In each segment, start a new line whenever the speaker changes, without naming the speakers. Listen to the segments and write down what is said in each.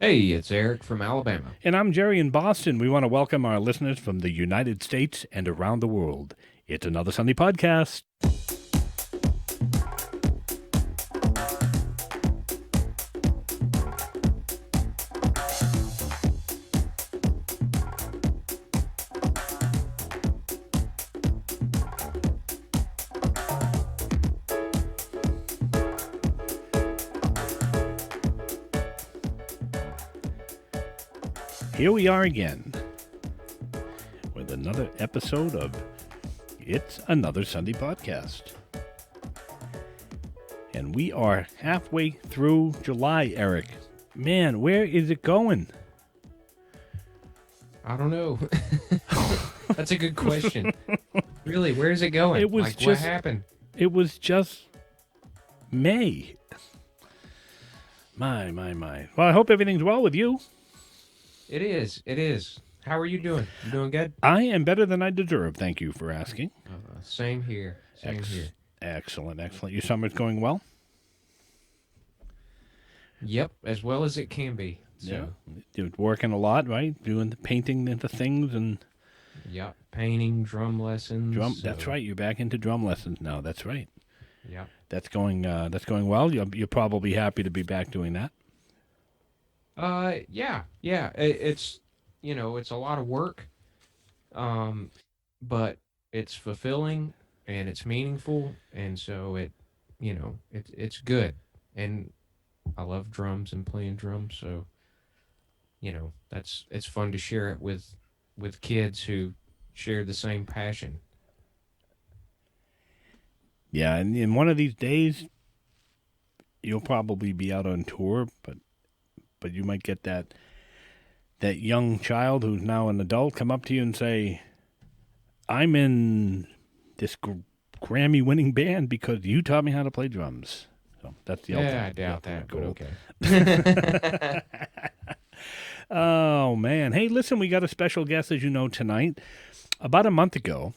Hey, it's Eric from Alabama.
And I'm Jerry in Boston. We want to welcome our listeners from the United States and around the world. It's another Sunday podcast. Here we are again with another episode of It's Another Sunday Podcast. And we are halfway through July, Eric. Man, where is it going?
I don't know. That's a good question. Really, where's it going? What happened?
It was just May. My. Well, I hope everything's well with you.
It is. How are you doing? You doing good?
I am better than I deserve. Thank you for asking.
Same here.
Excellent. Your summer's going well?
Yep, as well as it can be. So.
Yeah. You're working a lot, right? Doing the painting into things and...
Yep, painting, drum lessons.
That's right. You're back into drum lessons now. That's right.
Yep.
That's going well. You're probably happy to be back doing that.
Yeah. It's it's a lot of work, but it's fulfilling and it's meaningful, and so it's good, and I love drums and playing drums, so it's fun to share it with kids who share the same passion.
Yeah, and in one of these days, you'll probably be out on tour, but you might get that young child who's now an adult come up to you and say, I'm in this Grammy-winning band because you taught me how to play drums. So that's the ultimate.
Yeah, I doubt that,
goal.
But okay.
Oh, man. Hey, listen, we got a special guest, as you know, tonight. About a month ago,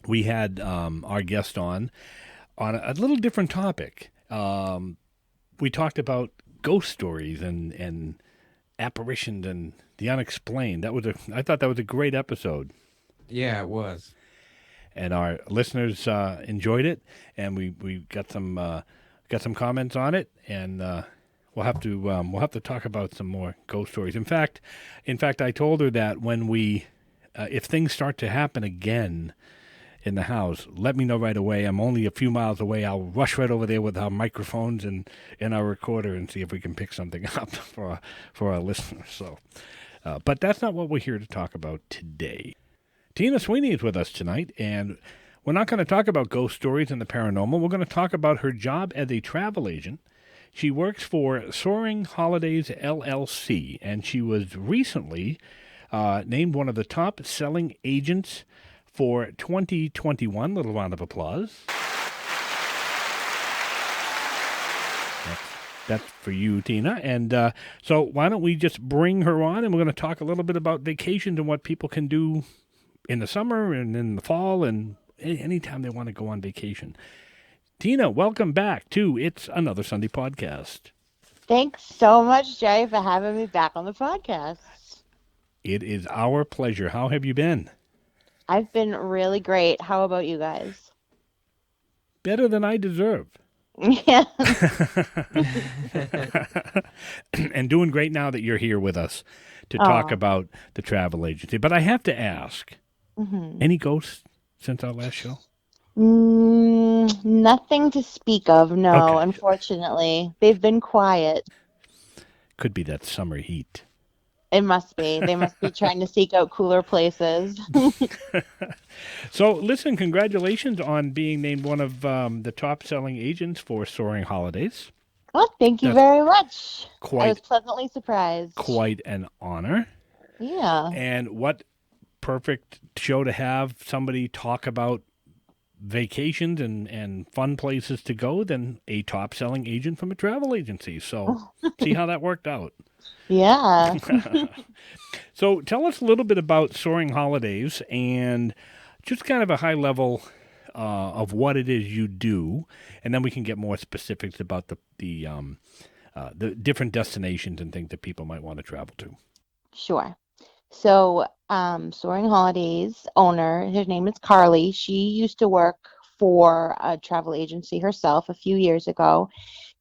we had our guest on a little different topic. We talked about ghost stories and apparitions and the unexplained. I thought that was a great episode.
Yeah, it was.
And our listeners enjoyed it, and we got some comments on it, and we'll have to talk about some more ghost stories. In fact, I told her that when we if things start to happen again in the house, let me know right away. I'm only a few miles away. I'll rush right over there with our microphones and our recorder and see if we can pick something up for our listeners. So, but that's not what we're here to talk about today. Tina Sweeney is with us tonight, and we're not going to talk about ghost stories and the paranormal. We're going to talk about her job as a travel agent. She works for Soaring Holidays, LLC, and she was recently named one of the top selling agents for 2021. Little round of applause. That's for you, Tina. And so why don't we just bring her on, and we're going to talk a little bit about vacations and what people can do in the summer and in the fall and anytime they want to go on vacation. Tina, welcome back to It's Another Sunday Podcast.
Thanks so much, Jerry, for having me back on the podcast.
It is our pleasure. How have you been?
I've been really great. How about you guys?
Better than I deserve.
Yeah.
And doing great now that you're here with us to talk about the travel agency. But I have to ask, any ghosts since our last show?
Nothing to speak of, no,
Okay.
Unfortunately. They've been quiet.
Could be that summer heat.
It must be. They must be trying to seek out cooler places.
So, listen, congratulations on being named one of the top-selling agents for Soaring Holidays.
Well, thank you very much. I was
Quite
pleasantly surprised.
Quite an honor.
Yeah.
And what perfect show to have somebody talk about vacations and fun places to go than a top-selling agent from a travel agency. So, see how that worked out.
Yeah.
So tell us a little bit about Soaring Holidays and just kind of a high level of what it is you do, and then we can get more specifics about the the different destinations and things that people might want to travel to.
Sure. So, Soaring Holidays owner, her name is Carly. She used to work for a travel agency herself a few years ago,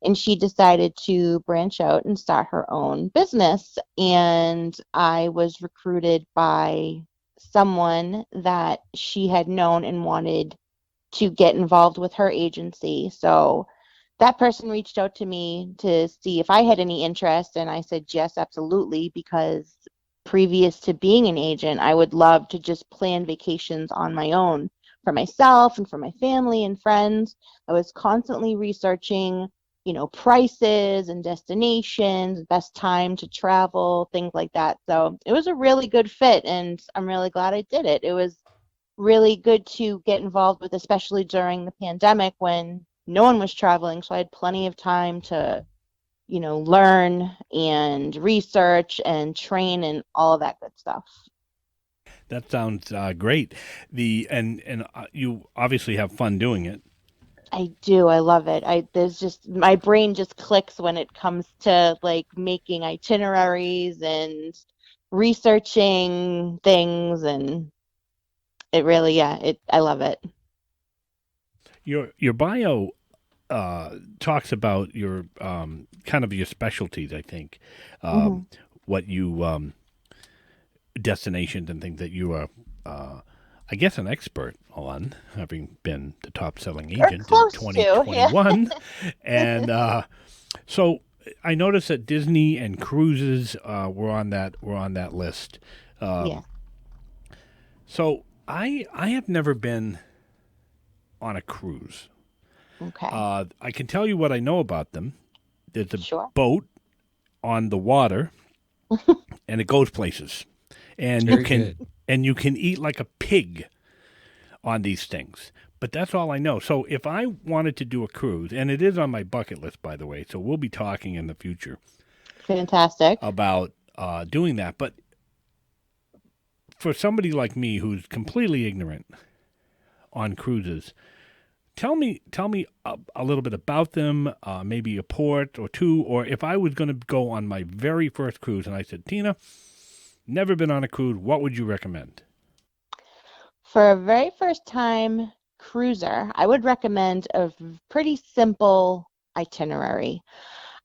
and she decided to branch out and start her own business. And I was recruited by someone that she had known and wanted to get involved with her agency. So that person reached out to me to see if I had any interest, and I said yes, absolutely, because previous to being an agent, I would love to just plan vacations on my own for myself and for my family and friends. I was constantly researching, prices and destinations, best time to travel, things like that. So it was a really good fit, and I'm really glad I did it. It was really good to get involved with, especially during the pandemic when no one was traveling. So I had plenty of time to, learn and research and train and all of that good stuff.
That sounds great. You obviously have fun doing it.
I do. I love it. There's just my brain just clicks when it comes to like making itineraries and researching things, and it really, yeah, I love it.
Your bio talks about your kind of your specialties. I think
Hmm.
what you destinations and things that you are, I guess, an expert on, having been the top selling
Or
agent in
close to, yeah.
2021. And so I noticed that Disney and cruises were on that list.
Yeah.
Um, so I have never been on a cruise.
Okay.
I can tell you what I know about them. There's a
Sure.
boat on the water, and it goes places,
It's
and you
very
can
good.
and you can eat like a pig on these things. But that's all I know. So if I wanted to do a cruise, and it is on my bucket list, by the way, so we'll be talking in the future
Fantastic.
about doing that. But for somebody like me who's completely ignorant on cruises, tell me a little bit about them, maybe a port or two, or if I was going to go on my very first cruise and I said, Tina, never been on a cruise, what would you recommend?
For a very first time cruiser, I would recommend a pretty simple itinerary.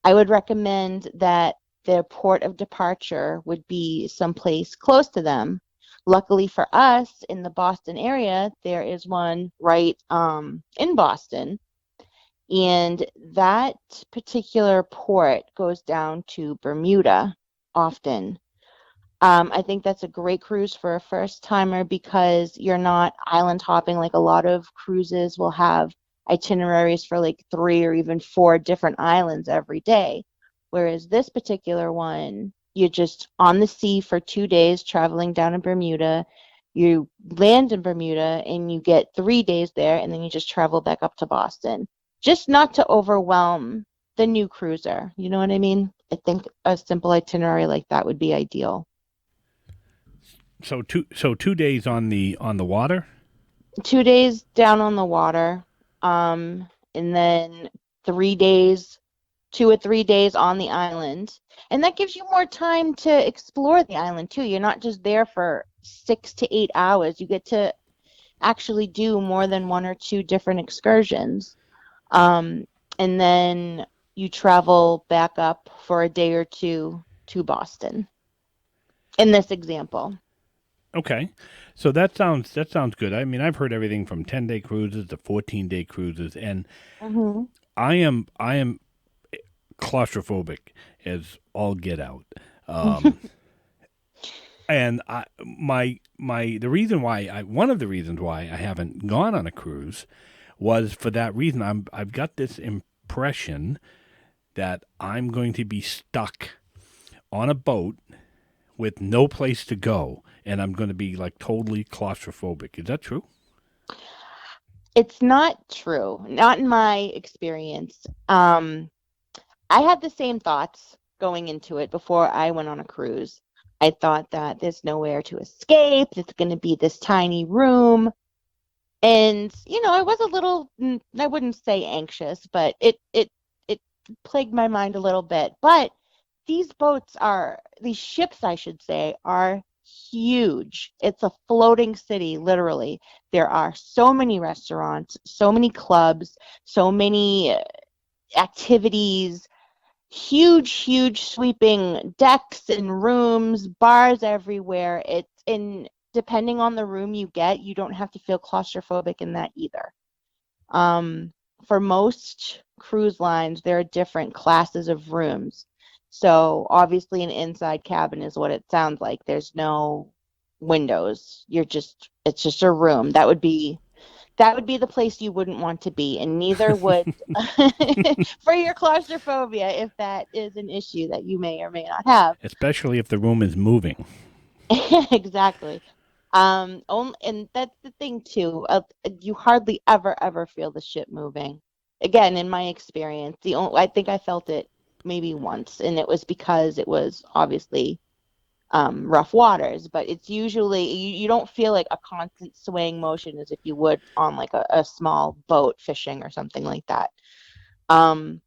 I would recommend that their port of departure would be someplace close to them. Luckily for us in the Boston area, there is one right in Boston, and that particular port goes down to Bermuda often. I think that's a great cruise for a first timer because you're not island hopping like a lot of cruises will have itineraries for like three or even four different islands every day. Whereas this particular one, you're just on the sea for 2 days traveling down in Bermuda. You land in Bermuda and you get 3 days there, and then you just travel back up to Boston. Just not to overwhelm the new cruiser. You know what I mean? I think a simple itinerary like that would be ideal.
So 2 days on the water.
2 days down on the water, and then 3 days, 2 or 3 days on the island. And that gives you more time to explore the island too. You're not just there for 6 to 8 hours. You get to actually do more than one or two different excursions. Um, and then you travel back up for a day or two to Boston in this example.
Okay, so that sounds good. I mean, I've heard everything from 10-day cruises to 14-day cruises, and
Hmm.
I am claustrophobic as all get out. Um, and the reason why one of the reasons why I haven't gone on a cruise was for that reason. I've got this impression that I'm going to be stuck on a boat with no place to go, and I'm going to be like totally claustrophobic. Is that true?
It's not true, not in my experience. I had the same thoughts going into it before I went on a cruise. I thought that there's nowhere to escape. It's going to be this tiny room. And, I was a little, I wouldn't say anxious, but it plagued my mind a little bit. But these ships, I should say, are huge. It's a floating city, literally. There are so many restaurants, so many clubs, so many activities, huge sweeping decks and rooms, bars everywhere. It's in Depending on the room you get, you don't have to feel claustrophobic in that either. Um, for most cruise lines, there are different classes of rooms. So obviously an inside cabin is what it sounds like. There's no windows. It's just a room. That would be the place you wouldn't want to be, and neither would for your claustrophobia if that is an issue that you may or may not have.
Especially if the room is moving.
Exactly. And that's the thing too. You hardly ever feel the ship moving. Again, in my experience, I think I felt it maybe once, and it was because it was obviously rough waters. But it's usually you don't feel like a constant swaying motion as if you would on like a small boat fishing or something like that. Um,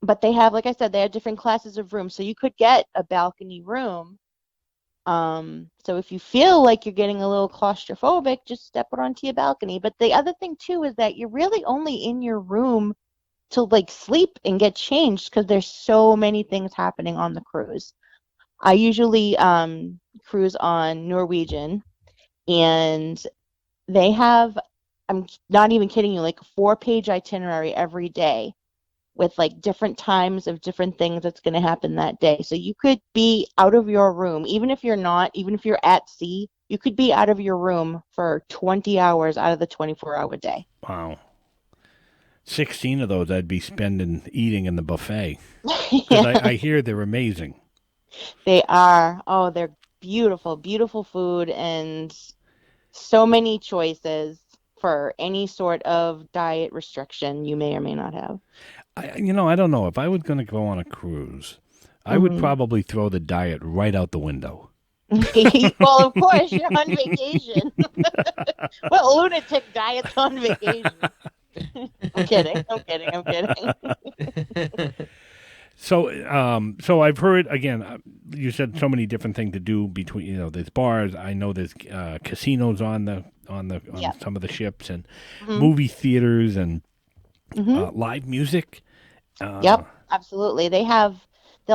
but they have, like I said, they have different classes of rooms, so you could get a balcony room. So if you feel like you're getting a little claustrophobic, just step it onto your balcony. But the other thing too is that you're really only in your room to like sleep and get changed because there's so many things happening on the cruise. I usually cruise on Norwegian, and they have, I'm not even kidding you, like a 4-page itinerary every day with like different times of different things that's going to happen that day. So you could be out of your room, even if you're at sea, you could be out of your room for 20 hours out of the 24-hour day.
Wow. 16 of those I'd be spending eating in the buffet. Because
Yeah,
I hear they're amazing.
they are. Oh, they're beautiful food and so many choices for any sort of diet restriction you may or may not have.
I don't know. If I was going to go on a cruise, I would
Hmm.
probably throw the diet right out the window.
Well, of course, you're on vacation. What lunatic diet's on vacation? I'm kidding. I'm kidding. I'm kidding.
So I've heard again. You said so many different things to do between. There's bars. I know there's casinos on
Yep.
some of the ships and
Hmm.
movie theaters and
Hmm.
live music. Uh,
Yep. Absolutely. They'll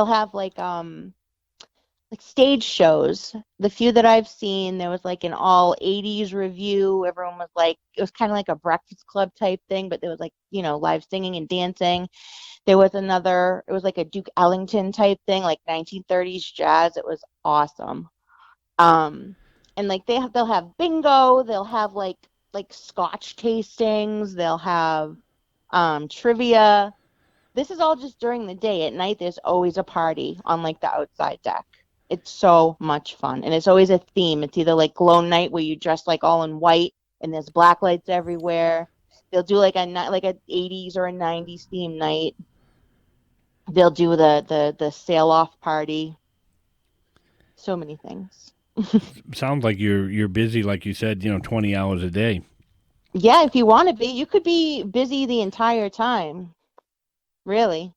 have like stage shows. The few that I've seen, there was like an all 80s review. Everyone was like, it was kind of like a Breakfast Club type thing, but there was like, live singing and dancing. There was another, it was like a Duke Ellington type thing, like 1930s jazz. It was awesome. Um, and like they'll have bingo, they'll have like scotch tastings, they'll have trivia. This is all just during the day. At night, there's always a party on like the outside deck. It's so much fun, and it's always a theme. It's either like glow night where you dress like all in white, and there's black lights everywhere. They'll do like a 80s or a 90s theme night. They'll do the sail off party. So many things.
sounds like you're busy, like you said. 20 hours a day.
Yeah, if you want to be, you could be busy the entire time. Really.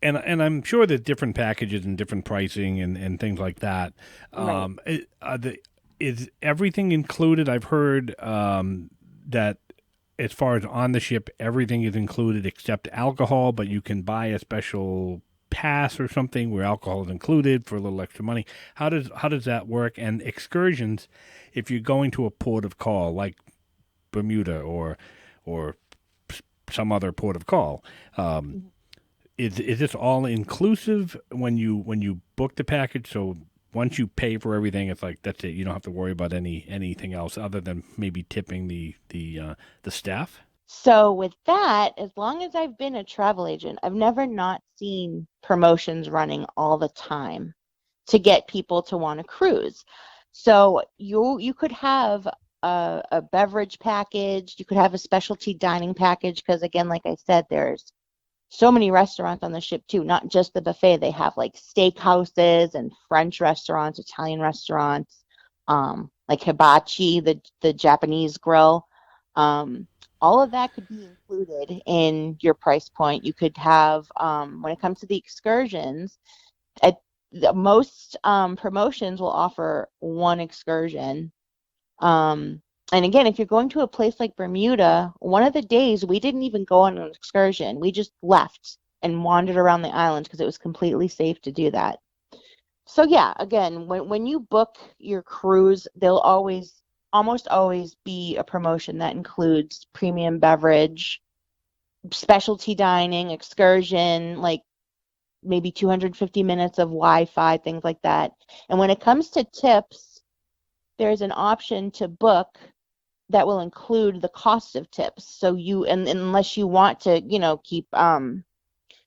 And I'm sure there's different packages and different pricing and things like that.
Right.
Is everything included? I've heard that as far as on the ship, everything is included except alcohol, but you can buy a special pass or something where alcohol is included for a little extra money. How does that work? And excursions, if you're going to a port of call like Bermuda or some other port of call. Is this all inclusive when you book the package? So once you pay for everything, it's like that's it. You don't have to worry about anything else other than maybe tipping the staff.
So with that, as long as I've been a travel agent, I've never not seen promotions running all the time to get people to want to cruise. So you could have a beverage package, you could have a specialty dining package because again, like I said, there's so many restaurants on the ship too, not just the buffet. They have like steakhouses and French restaurants, Italian restaurants, like hibachi, the Japanese grill. all of that could be included in your price point. You could have, when it comes to the excursions, at most promotions will offer one excursion. Um, and again, if you're going to a place like Bermuda, one of the days we didn't even go on an excursion. We just left and wandered around the island because it was completely safe to do that. So yeah, again, when you book your cruise, there'll almost always be a promotion that includes premium beverage, specialty dining, excursion, like maybe 250 minutes of Wi-Fi, things like that. And when it comes to tips, there's an option to book that will include the cost of tips. So and unless you want to, keep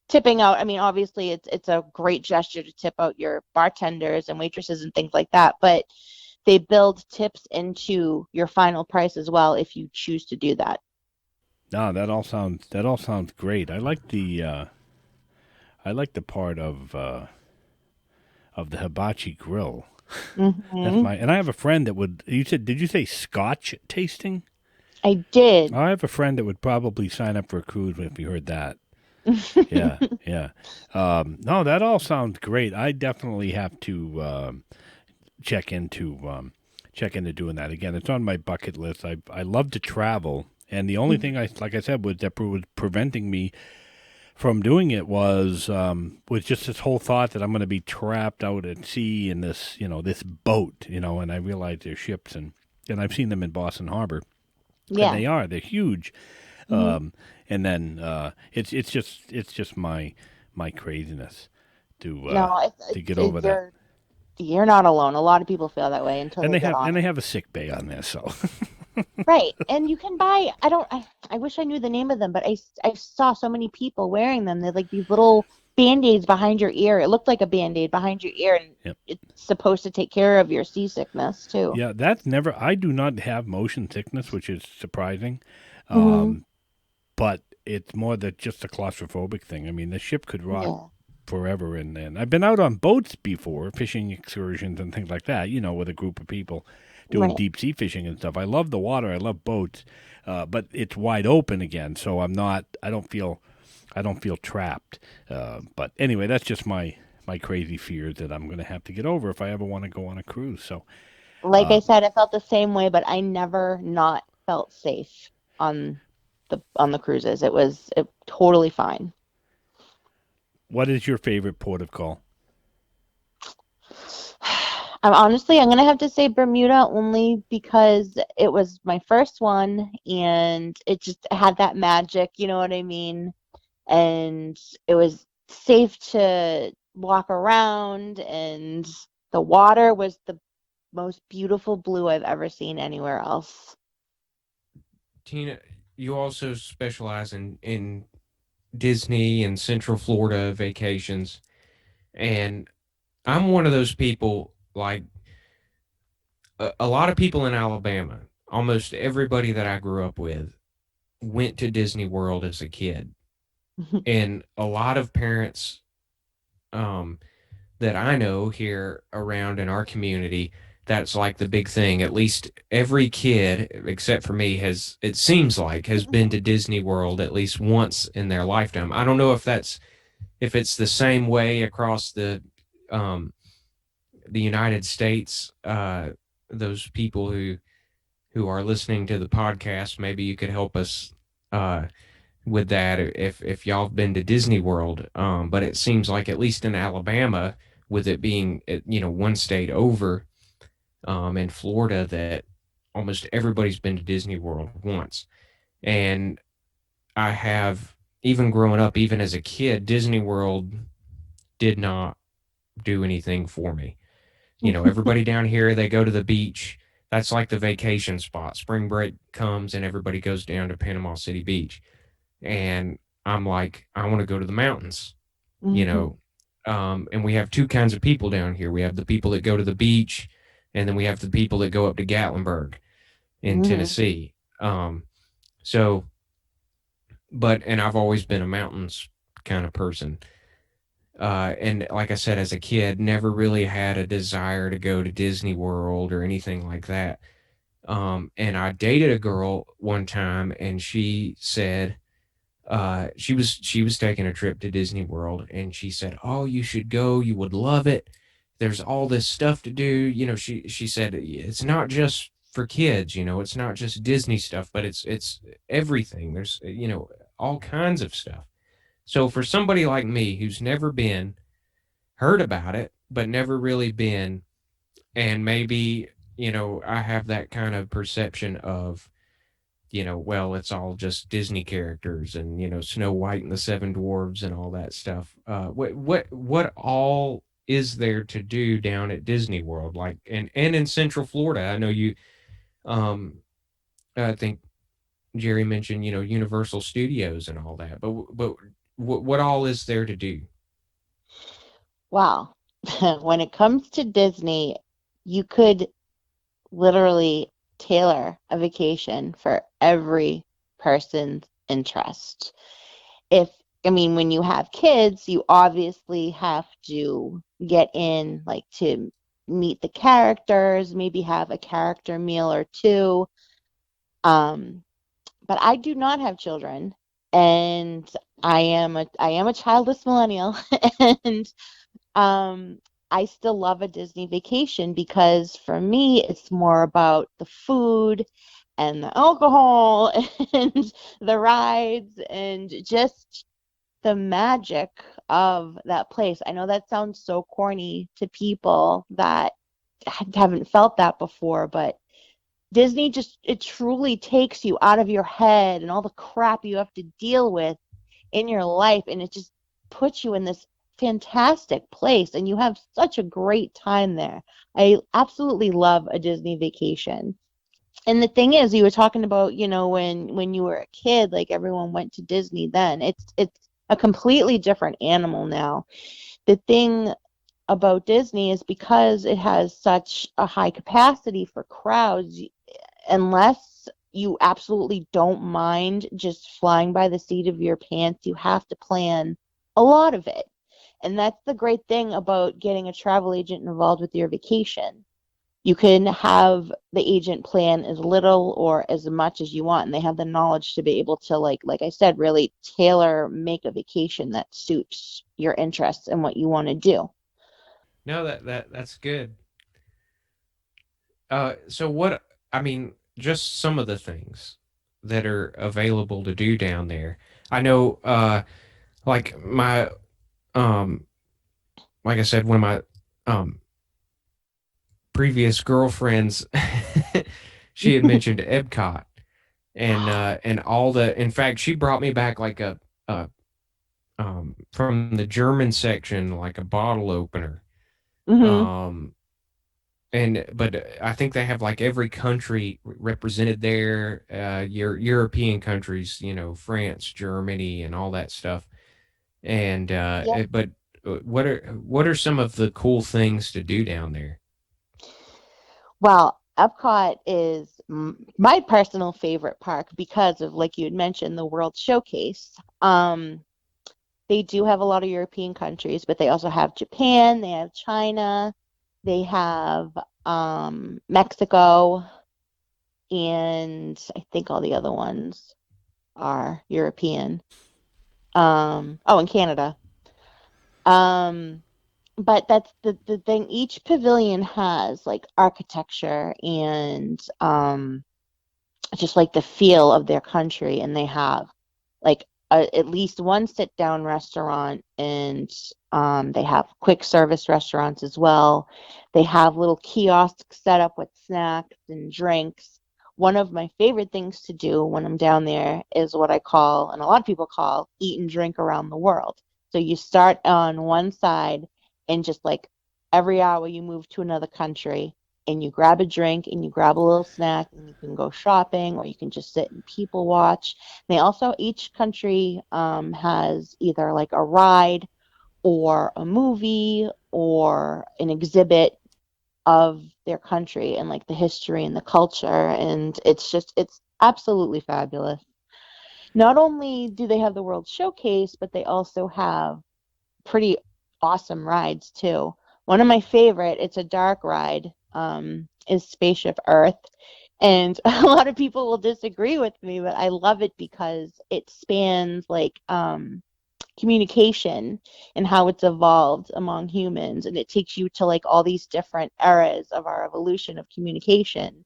tipping out, I mean, obviously it's a great gesture to tip out your bartenders and waitresses and things like that, but they build tips into your final price as well if you choose to do that.
No, that all sounds great. I like the part of the hibachi grill. That's
Hmm.
and I have a friend that would. Did you say Scotch tasting?
I did.
I have a friend that would probably sign up for a cruise if he heard that. Yeah, yeah. No, that all sounds great. I definitely have to check into check into doing that again. It's on my bucket list. I love to travel, and the only thing like I said, was preventing me from doing it was just this whole thought that I'm going to be trapped out at sea in this boat, and I realize they're ships, and I've seen them in Boston Harbor, and
Yeah.
they're huge.
Hmm.
And then it's just my craziness to uh,
No,
to get over that.
you're not alone. A lot of people feel that way until
And
they
they
get
have
on
and they
it.
have a sick bay on there, so
Right. And you can buy, I wish I knew the name of them, but I saw so many people wearing them. They're like these little band-aids behind your ear. It looked like a band-aid behind your ear, and
yep.
it's supposed to take care of your seasickness too.
Yeah, that's never. I do not have motion sickness, which is surprising.
Hmm.
Um, but it's more that just a claustrophobic thing. I mean, the ship could rot
Yeah.
forever, and I've been out on boats before, fishing excursions and things like that. With a group of people doing
Right.
deep sea fishing and stuff. I love the water. I love boats, but it's wide open again, so I'm not. I don't feel trapped. But anyway, that's just my crazy fear that I'm going to have to get over if I ever want to go on a cruise. So,
Like I
uh,
said, I felt the same way, but I never not felt safe on the cruises. It totally fine.
what is your favorite port of call?
I'm gonna have to say Bermuda only because it was my first one and it just had that magic, you know what I mean? And it was safe to walk around, and the water was the most beautiful blue I've ever seen anywhere else.
Tina, you also specialize in Disney and Central Florida vacations, and I'm one of those people. Like a lot of people in Alabama, almost everybody that I grew up with went to Disney World as a kid, and a lot of parents um, that I know here around in our community, that's like the big thing. At least every kid, except for me, it seems like, has been to Disney World at least once in their lifetime. I don't know if it's the same way across um, the United States. Those people who are listening to the podcast, maybe you could help us uh, with that if y'all have been to Disney World. But it seems like at least in Alabama, with it being one state over, in Florida, that almost everybody's been to Disney World once. And I have, even growing up, even as a kid, Disney World did not do anything for me. Everybody down here, they go to the beach. That's like the vacation spot. Spring break comes and everybody goes down to Panama City Beach. And I'm like, I want to go to the mountains, you
Mhm.
know. And we have two kinds of people down here. We have the people that go to the beach, and then we have the people that go up to Gatlinburg in
Mhm.
Tennessee. So, and I've always been a mountains kind of person. And like I said, as a kid, never really had a desire to go to Disney World or anything like that. And I dated a girl one time, and she said, she was taking a trip to Disney World, and she said, "Oh, you should go. You would love it. There's all this stuff to do." She said it's not just for kids. It's not just Disney stuff, but it's everything. There's all kinds of stuff. So for somebody like me who's never been, heard about it, but never really been, and maybe I have that kind of perception of well, it's all just Disney characters and Snow White and the Seven Dwarves and all that stuff. What all is there to do down at Disney World, like and in Central Florida? I know you. Um, I think Jerry mentioned Universal Studios and all that, but what all is there to do?
Wow. When it comes to Disney, you could literally tailor a vacation for every person's interest. If, I mean, when you have kids, you obviously have to get in, like, to meet the characters, maybe have a character meal or two. Um, but I do not have children, and I am a childless millennial, and um, I still love a Disney vacation because for me, it's more about the food and the alcohol and the rides and just the magic of that place. I know that sounds so corny to people that haven't felt that before, but Disney just, it truly takes you out of your head and all the crap you have to deal with in your life, and it just puts you in this fantastic place, and you have such a great time there. I absolutely love a Disney vacation. And the thing is, you were talking about, when you were a kid, like everyone went to Disney then. It's a completely different animal now. The thing about Disney is because it has such a high capacity for crowds, unless you absolutely don't mind just flying by the seat of your pants, you have to plan a lot of it. And that's the great thing about getting a travel agent involved with your vacation. You can have the agent plan as little or as much as you want, and they have the knowledge to be able to, like I said, really tailor make a vacation that suits your interests and what you want to do.
No, that's good. So what? I mean, just some of the things that are available to do down there. I know, like um, like I said, one of my previous girlfriends, she had mentioned Epcot and all the. In fact, she brought me back like a from the German section, like a bottle opener.
Hmm.
Um, and but I think they have like every country represented there. Your European countries, France, Germany, and all that stuff. And but what are some of the cool things to do down there?
Well, Epcot is my personal favorite park because of, like you had mentioned, the World Showcase. They do have a lot of European countries, but they also have Japan, they have China, they have Mexico, and I think all the other ones are European. Oh, and Canada. Um, but that's the thing. Each pavilion has like architecture and just like the feel of their country, and they have like at least one sit down restaurant, and they have quick service restaurants as well. They have little kiosks set up with snacks and drinks. One of my favorite things to do when I'm down there is what I call, and a lot of people call, eat and drink around the world. So you start on one side, and just like every hour you move to another country, and you grab a drink and you grab a little snack, and you can go shopping or you can just sit and people watch. They also, each country has either like a ride or a movie or an exhibit of their country and like the history and the culture. And it's absolutely fabulous. Not only do they have the World Showcase, but they also have pretty awesome rides too. One of my favorite, it's a dark ride, is Spaceship Earth. And a lot of people will disagree with me, but I love it because it spans like communication and how it's evolved among humans, and it takes you to like all these different eras of our evolution of communication,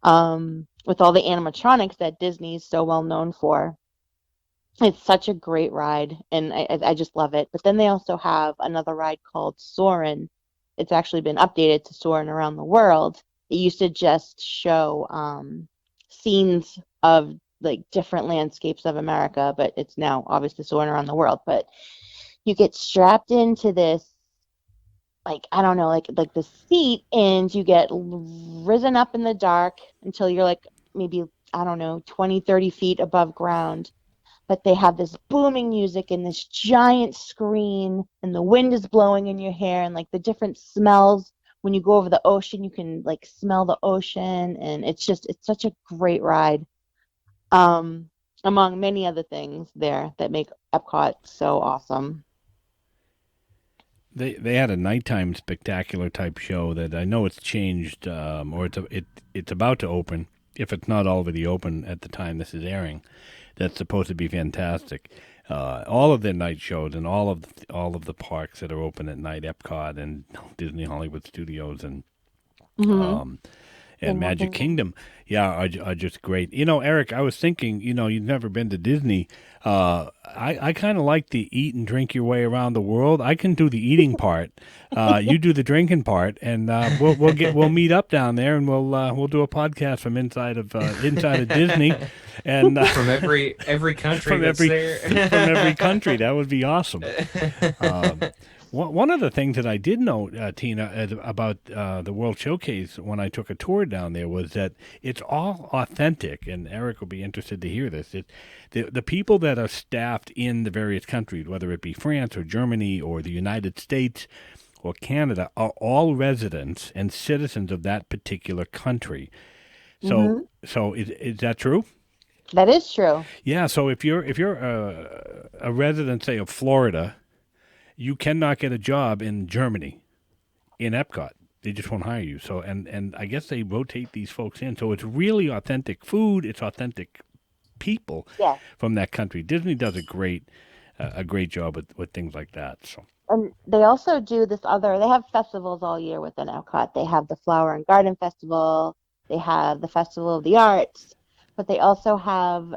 with all the animatronics that Disney's so well known for. It's such a great ride, and I just love it. But then they also have another ride called Soarin'. It's actually been updated to Soarin' Around the World. It used to just show scenes of like different landscapes of America, but it's now obviously Soarin' Around the World. But you get strapped into this, like, I don't know, like the seat, and you get risen up in the dark until you're like maybe, I don't know, 20, 30 feet above ground. But they have this booming music and this giant screen, and the wind is blowing in your hair, and like the different smells. When you go over the ocean, you can like smell the ocean, and it's such a great ride. Um, Among many other things there that make Epcot so awesome.
They had a nighttime spectacular type show that I know it's changed, or it's about to open, if it's not already open at the time this is airing. That's supposed to be fantastic. All of their night shows and all of the parks that are open at night, Epcot and Disney Hollywood Studios
Mm-hmm.
um, and
Animal
Magic
Kingdom.
Kingdom, yeah, are just great. Eric, I was thinking, you've never been to Disney. I kind of like to eat and drink your way around the world. I can do the eating part. You do the drinking part, and we'll meet up down there, and we'll do a podcast from inside of Disney, and
From every country
from
that's
every from every
there.
country. That would be awesome. Um, one of the things that I did know, Tina, about the World Showcase when I took a tour down there was that it's all authentic, and Eric will be interested to hear this. The people that are staffed in the various countries, whether it be France or Germany or the United States or Canada, are all residents and citizens of that particular country. So,
Mm-hmm.
is that true?
That is true.
Yeah. So if you're a resident, say of Florida, you cannot get a job in Germany in Epcot. They just won't hire you. So and I guess they rotate these folks in. So it's really authentic food. It's authentic people
Yes.
from that country. Disney does a great job with things like that. So
And they also do this other, they have festivals all year within Epcot. They have the Flower and Garden Festival, they have the Festival of the Arts, but they also have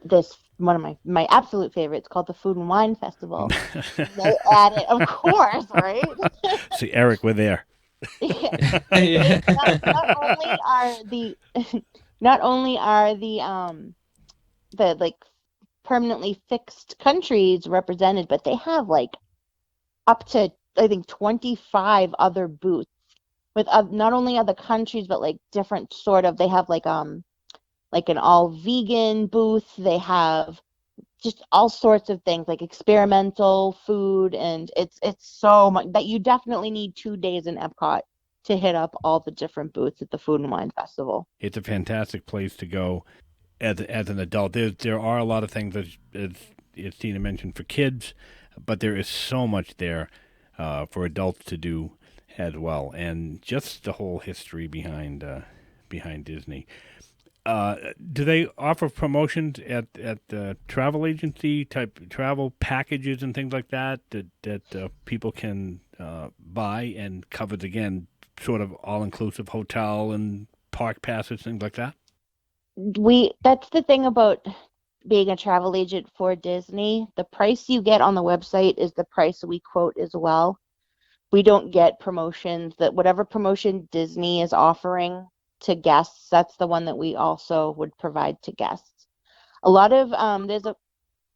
this one of my absolute favorites called the Food and Wine Festival. They added, of course, right?
see, Eric, we're there.
Yeah.
Not only are the not only are the like permanently fixed countries represented, but they have like up to I think 25 other booths with not only other countries but like different sort of, they have like an all vegan booth. They have just all sorts of things like experimental food, and it's so much that you definitely need 2 days in Epcot to hit up all the different booths at the Food and Wine Festival.
It's a fantastic place to go as an adult. There are a lot of things as Tina mentioned for kids, but there is so much there for adults to do as well, and just the whole history behind Disney. Do they offer promotions at travel agency type travel packages and things like that people can buy and covers again sort of all inclusive hotel and park passes things like that?
We That's the thing about being a travel agent for Disney. The price you get on the website is the price we quote as well. We don't get promotions, that whatever promotion Disney is offering to guests, that's the one that we also would provide to guests. A lot of there's a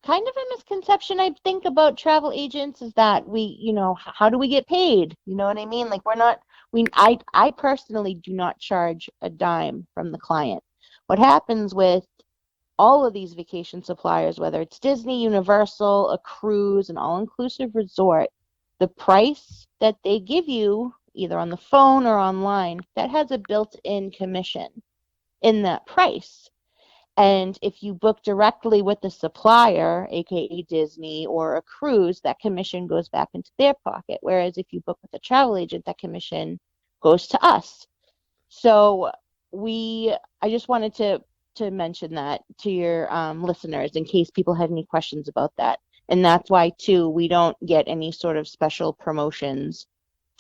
kind of a misconception I think about travel agents is that how do we get paid? You know what I mean? Like we're not we I personally do not charge a dime from the client. What happens with all of these vacation suppliers, whether it's Disney, Universal, a cruise, an all-inclusive resort, the price that they give you, either on the phone or online, that has a built-in commission in that price. And if you book directly with the supplier, aka Disney or a cruise, that commission goes back into their pocket. Whereas if you book with a travel agent, that commission goes to us. So we, I just wanted to mention that to your listeners in case people had any questions about that. And that's why too we don't get any sort of special promotions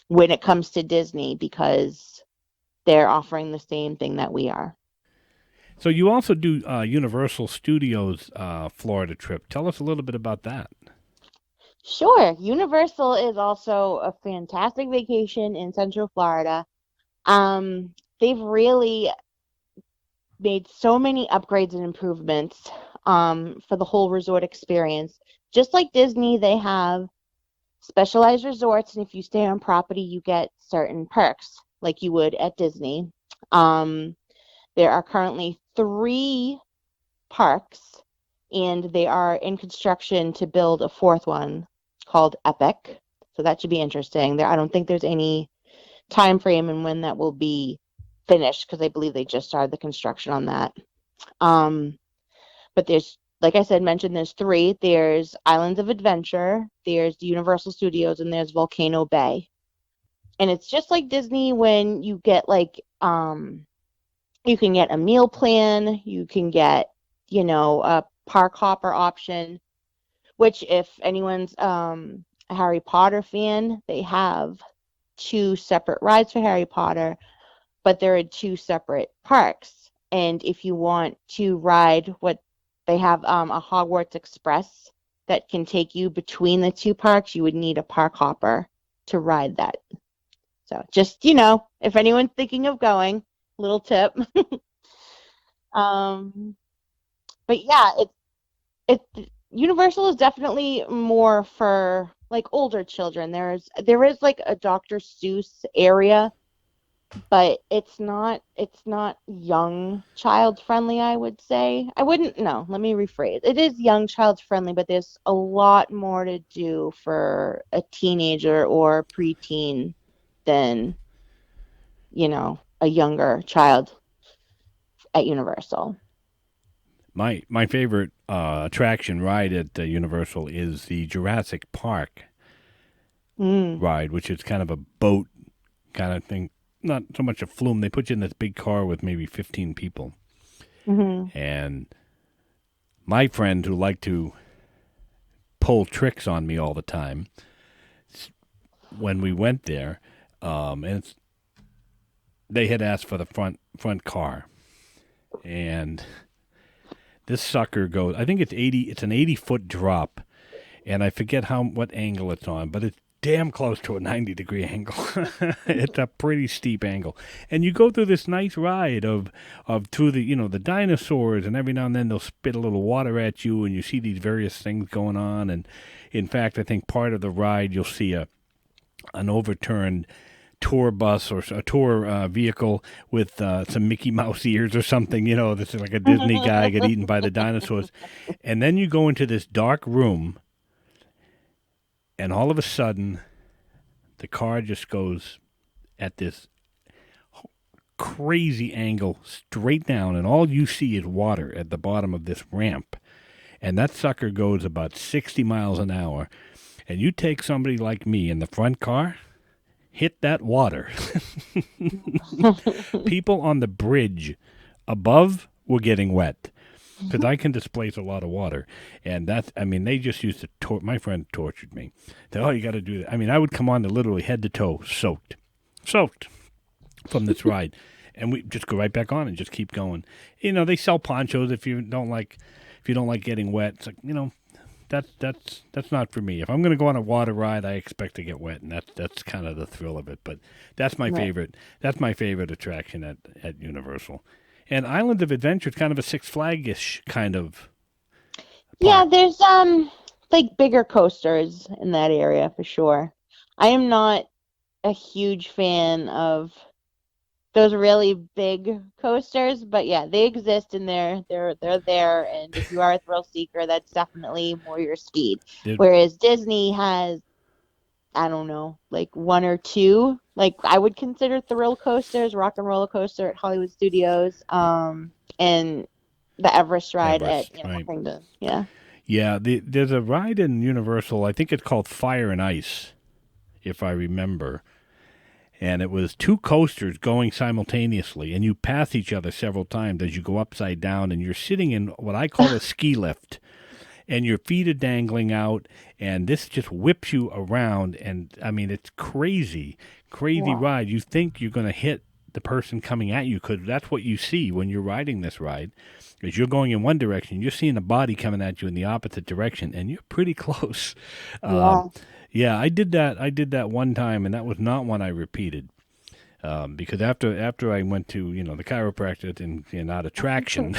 when it comes to Disney because they're offering the same thing that we are.
So you also do Universal Studios Florida trip. Tell us a little bit about that.
Sure, Universal is also a fantastic vacation in Central Florida. They've really made so many upgrades and improvements for the whole resort experience. Just like Disney, they have specialized resorts, and if you stay on property, you get certain perks like you would at Disney. Um, there are currently three parks, and they are in construction to build a fourth one called Epic. So that should be interesting. There, I don't think there's any time frame and when that will be finished because I believe they just started the construction on that. Um, but there's, like I said, mentioned there's three. There's Islands of Adventure, there's the Universal Studios, and there's Volcano Bay. And it's just like Disney when you get like you can get a meal plan, you can get, a park hopper option, which if anyone's a Harry Potter fan, they have two separate rides for Harry Potter, but they're in two separate parks. And if you want to ride what they have a Hogwarts Express that can take you between the two parks, you would need a park hopper to ride that. So just, if anyone's thinking of going, little tip. um, but yeah, it Universal is definitely more for like older children. There is like a Dr. Seuss area, but it's not young child friendly, I would say. I wouldn't no, let me rephrase. It is young child friendly, but there's a lot more to do for a teenager or preteen than, a younger child at Universal.
My favorite attraction ride at Universal is the Jurassic Park
Mm.
ride, which is kind of a boat kind of thing. Not so much a flume. They put you in this big car with maybe 15 people.
Mhm.
And my friend who liked to pull tricks on me all the time, when we went there, they had asked for the front car. And this sucker goes, I think it's 80, it's an 80-foot drop. And I forget what angle it's on, but it's damn close to a 90-degree angle. It's a pretty steep angle. And you go through this nice ride of through the dinosaurs, and every now and then they'll spit a little water at you, and you see these various things going on. And in fact, I think part of the ride you'll see an overturned tour bus or a tour vehicle with some Mickey Mouse ears or something, this is like a Disney guy get eaten by the dinosaurs. And then you go into this dark room, and all of a sudden, the car just goes at this crazy angle straight down, and all you see is water at the bottom of this ramp. And that sucker goes about 60 miles an hour. And you take somebody like me in the front car, hit that water. People on the bridge above were getting wet because I can displace a lot of water. And they just used to, my friend tortured me. Said, oh, you got to do that. I would come on to literally head to toe soaked from this ride. And we just go right back on and just keep going. They sell ponchos if you don't like getting wet. It's like, that's not for me. If I'm going to go on a water ride, I expect to get wet, and that's kind of the thrill of it. But that's my
Right.
favorite. That's my favorite attraction at Universal. And Islands of Adventure is kind of a Six Flag-ish kind of
Yeah,
park.
there's like bigger coasters in that area for sure. I am not a huge fan of those really big coasters, but yeah, they exist and they're there. And if you are a thrill seeker, that's definitely more your speed.
There-
Whereas Disney has, I don't know, like one or two, like I would consider thrill coasters, Rock and Roller Coaster at Hollywood Studios, and the Everest ride at
Everest,
Animal
right?
Kingdom. Yeah.
Yeah, there's a ride in Universal. I think it's called Fire and Ice, if I remember. and it was two coasters going simultaneously, and you pass each other several times as you go upside down, and you're sitting in what I call a ski lift, and your feet are dangling out, and this just whips you around, and I mean it's crazy, crazy
Wow.
ride. You think you're going to hit the person coming at you because that's what you see when you're riding this ride. Is you're going in one direction, you're seeing a body coming at you in the opposite direction, and you're pretty close. Um,
Yeah.
yeah, I did that. I did that one time, and that was not one I repeated. Because after I went to the chiropractor and out of traction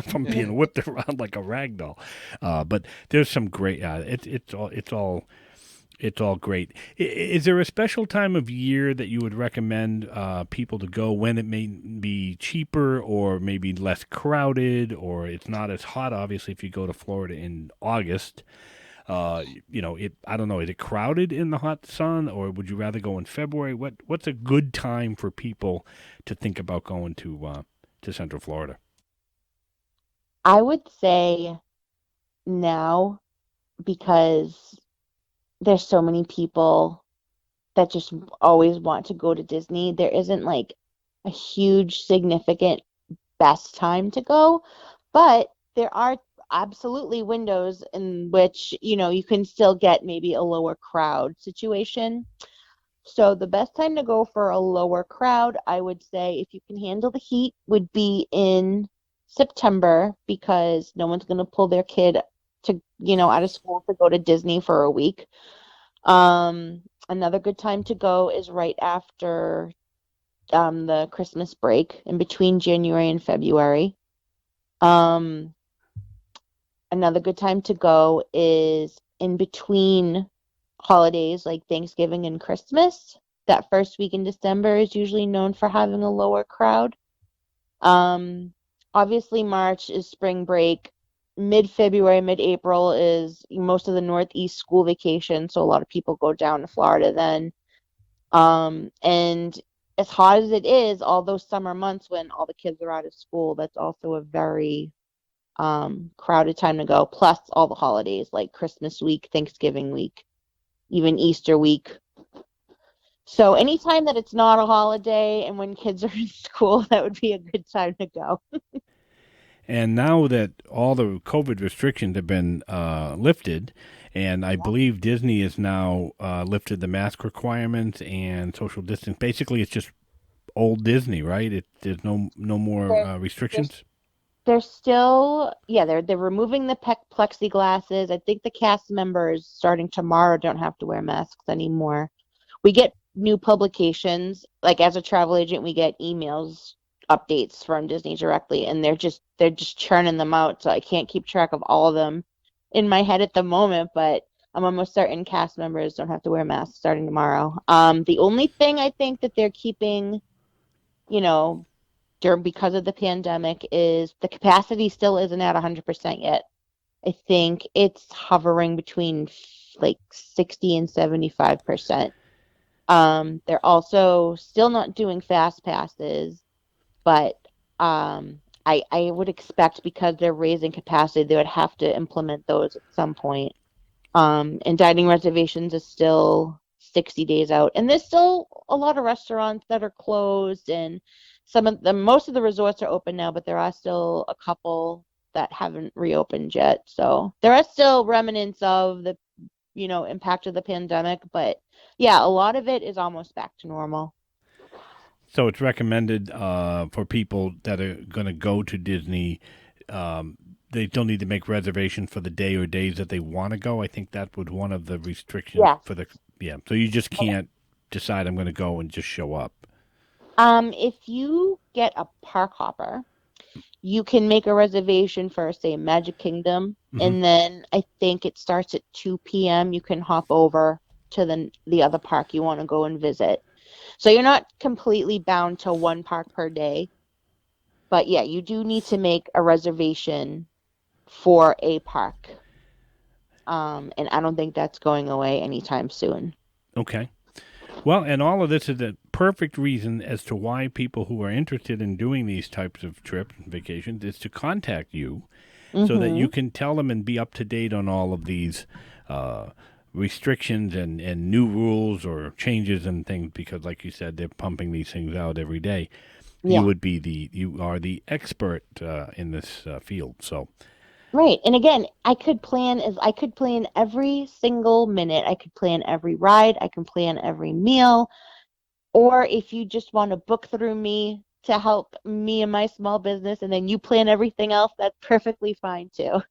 from being whipped around like a rag doll, but there's some great. It's all great. Is there a special time of year that you would recommend people to go when it may be cheaper or maybe less crowded or it's not as hot? Obviously, if you go to Florida in August, I don't know. Is it crowded in the hot sun, or would you rather go in February? What's a good time for people to think about going to Central Florida?
I would say now because there's so many people that just always want to go to Disney. There isn't like a huge significant best time to go, but there are absolutely windows in which, you can still get maybe a lower crowd situation. So the best time to go for a lower crowd, I would say if you can handle the heat, would be in September because no one's going to pull their kid out of school to go to Disney for a week. Another good time to go is right after the Christmas break in between January and February. Um, Another good time to go is in between holidays like Thanksgiving and Christmas. That first week in December is usually known for having a lower crowd. Um, Obviously, March is spring break. Mid-February, mid-April is most of the Northeast school vacation, so a lot of people go down to Florida then. And as hot as it is, all those summer months when all the kids are out of school, that's also a very crowded time to go. Plus all the holidays like Christmas week, Thanksgiving week, even Easter week. So anytime that it's not a holiday and when kids are in school, that would be a good time to go.
And now that all the COVID restrictions have been lifted, and I believe Disney has now lifted the mask requirements and social distance. Basically, it's just old Disney, right? There's no more
They're, they're
restrictions.
They're still, yeah, they're removing the plexiglasses. I think the cast members starting tomorrow don't have to wear masks anymore. We get new publications, like as a travel agent, we get emails, updates from Disney directly, and they're just churning them out. So I can't keep track of all of them in my head at the moment, but I'm almost certain cast members don't have to wear masks starting tomorrow. The only thing I think that they're keeping, you know, because of the pandemic is the capacity still isn't at 100% yet. I think it's hovering between like 60 and 75%. They're also still not doing fast passes, but I would expect because they're raising capacity, they would have to implement those at some point. And dining reservations is still 60 days out. And there's still a lot of restaurants that are closed and most of the resorts are open now, but there are still a couple that haven't reopened yet. So there are still remnants of the, impact of the pandemic, but yeah, a lot of it is almost back to normal.
So it's recommended for people that are going to go to Disney. Um, they don't need to make reservations for the day or days that they want to go. I think that was one of the restrictions
Yes.
for the yeah. So you just can't decide I'm going to go and just show up.
If you get a park hopper, you can make a reservation for, say, Magic Kingdom,
Hmm.
and then I think it starts at 2 p.m. You can hop over to the other park you want to go and visit. So you're not completely bound to one park per day, but yeah, you do need to make a reservation for a park. And I don't think that's going away anytime soon.
Okay. Well, and all of this is a perfect reason as to why people who are interested in doing these types of trips and vacations is to contact you so that
Mm-hmm.
you can tell them and be up to date on all of these uh, restrictions and new rules or changes and things, because like you said, they're pumping these things out every day.
Yeah.
You are the expert in this field. So
Right. And again, I could plan every single minute. I could plan every ride. I can plan every meal. Or if you just want to book through me to help me and my small business and then you plan everything else, that's perfectly fine too.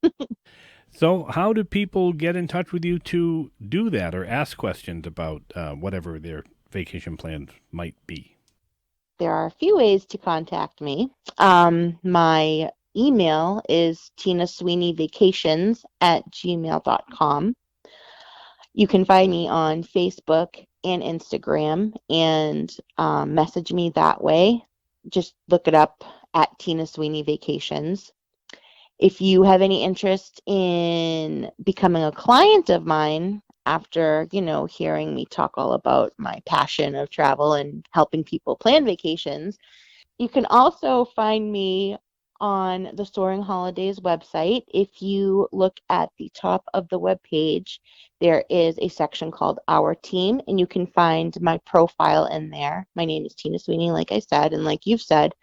so how do people get in touch with you to do that or ask questions about whatever their vacation plans might be?
There are a few ways to contact me. My email is TinaSweeneyvacations@gmail.com. You can find me on Facebook and Instagram and message me that way. Just look it up at Tina Sweeney Vacations. If you have any interest in becoming a client of mine after, hearing me talk all about my passion of travel and helping people plan vacations, you can also find me on the Soaring Holidays website. If you look at the top of the web page, there is a section called Our Team, and you can find my profile in there. My name is Tina Sweeney, like I said, and like you've said.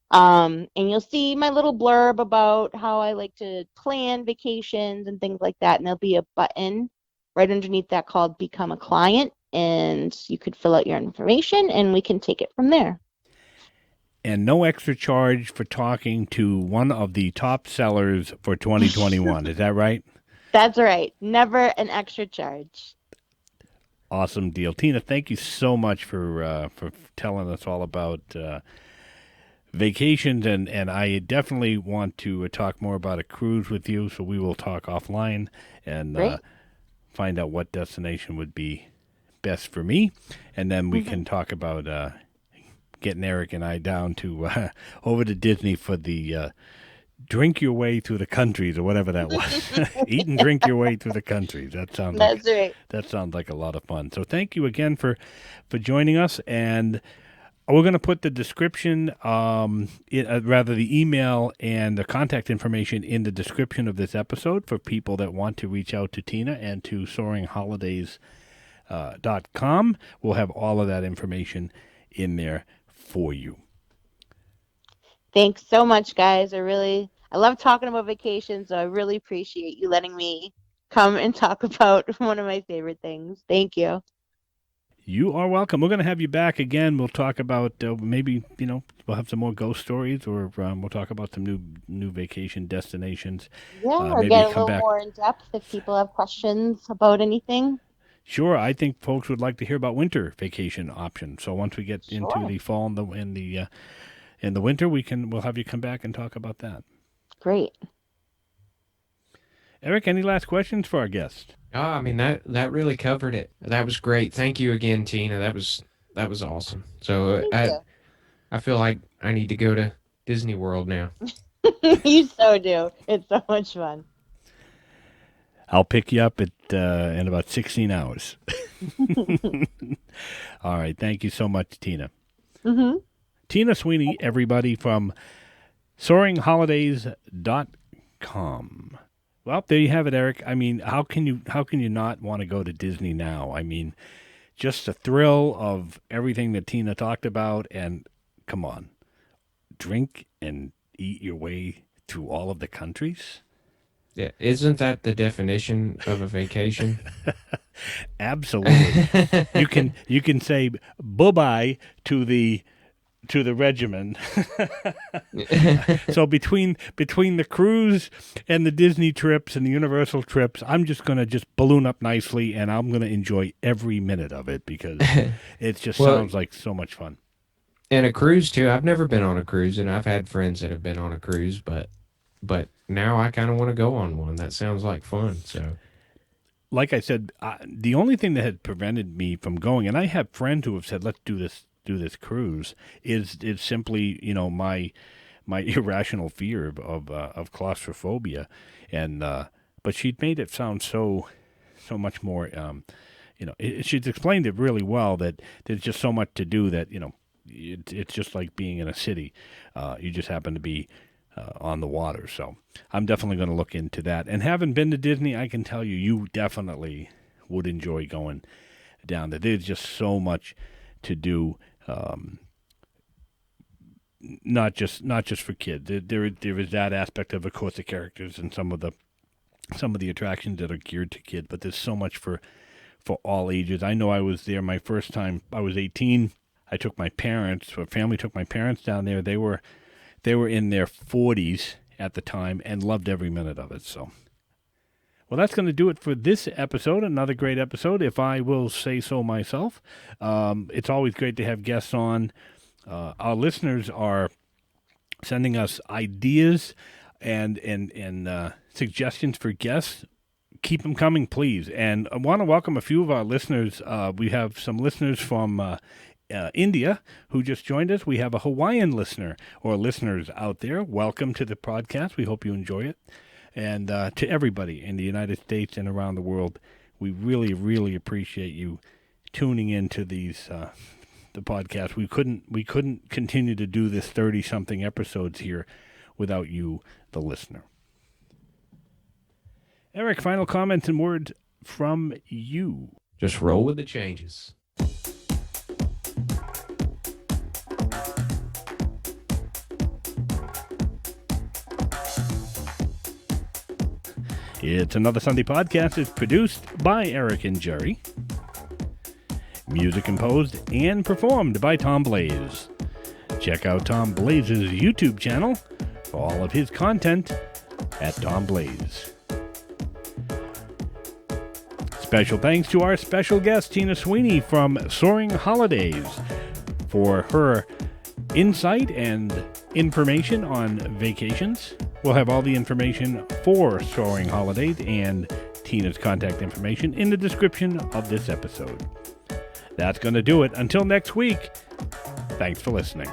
And you'll see my little blurb about how I like to plan vacations and things like that. And there'll be a button right underneath that called Become a Client, and you could fill out your information, and we can take it from there.
And no extra charge for talking to one of the top sellers for 2021. Is that right?
That's right. Never an extra charge.
Awesome deal. Tina, thank you so much for telling us all about vacations, and I definitely want to talk more about a cruise with you, so we will talk offline and find out what destination would be best for me, and then we can talk about getting Eric and I down to over to Disney for the drink your way through the countries or whatever that was. Eat and drink your way through the countries.
That's right.
That sounds like a lot of fun. So thank you again for joining us, and we're going to put the description, rather the email and the contact information in the description of this episode for people that want to reach out to Tina and to soaringholidays.com. We'll have all of that information in there for you.
Thanks so much, guys. I love talking about vacations, so I really appreciate you letting me come and talk about one of my favorite things. Thank you.
You are welcome. We're going to have you back again. We'll talk about maybe, we'll have some more ghost stories, or we'll talk about some new vacation destinations.
Yeah, or get a little more in depth if people have questions about anything.
Sure, I think folks would like to hear about winter vacation options. So once we get into the fall and the winter, we'll have you come back and talk about that.
Great.
Eric, any last questions for our guest?
Oh, I mean that really covered it. That was great. Thank you again, Tina. That was awesome. So I feel like I need to go to Disney World now.
You so do. It's so much fun.
I'll pick you up in about 16 hours. All right. Thank you so much, Tina.
Mm-hmm.
Tina Sweeney, everybody, from SoaringHolidays.com. Well, there you have it, Eric. I mean, how can you not want to go to Disney now? I mean, just the thrill of everything that Tina talked about, and come on, drink and eat your way through all of the countries.
Yeah, isn't that the definition of a vacation?
Absolutely. you can say bye-bye to the regimen. So between the cruise and the Disney trips and the Universal trips, I'm just going to balloon up nicely, and I'm going to enjoy every minute of it because it just sounds like so much fun.
And a cruise too. I've never been on a cruise, and I've had friends that have been on a cruise, but now I kind of want to go on one. That sounds like fun. So,
like I said, the only thing that had prevented me from going, and I have friends who have said, "Let's do this cruise," is simply my irrational fear of claustrophobia, and but she'd made it sound so much more. She's explained it really well that there's just so much to do that it's just like being in a city. You just happen to be on the water. So I'm definitely going to look into that. And having been to Disney, I can tell you definitely would enjoy going down there. There's just so much to do, not just for kids. There is that aspect of course, the characters and some of the attractions that are geared to kids, but there's so much for all ages. I know I was there my first time. I was 18. I took my parents. A family took my parents down there. They were in their 40s at the time and loved every minute of it. So, well, that's going to do it for this episode. Another great episode, if I will say so myself. It's always great to have guests on. Our listeners are sending us ideas and suggestions for guests. Keep them coming, please. And I want to welcome a few of our listeners. We have some listeners from India who just joined us. We have a Hawaiian listener or listeners out there. Welcome to the podcast. We hope you enjoy it. And to everybody in the United States and around the world, we really, really appreciate you tuning into these the podcast. We couldn't continue to do this 30-something episodes here without you, the listener. Eric, final comments and words from you.
Just roll with the changes.
It's Another Sunday Podcast. It's produced by Eric and Jerry. Music composed and performed by Tom Blaze. Check out Tom Blaze's YouTube channel for all of his content at Tom Blaze. Special thanks to our special guest, Tina Sweeney from Soaring Holidays, for her insight and information on vacations. We'll have all the information for Soaring Holidays and Tina's contact information in the description of this episode. That's going to do it. Until next week, thanks for listening.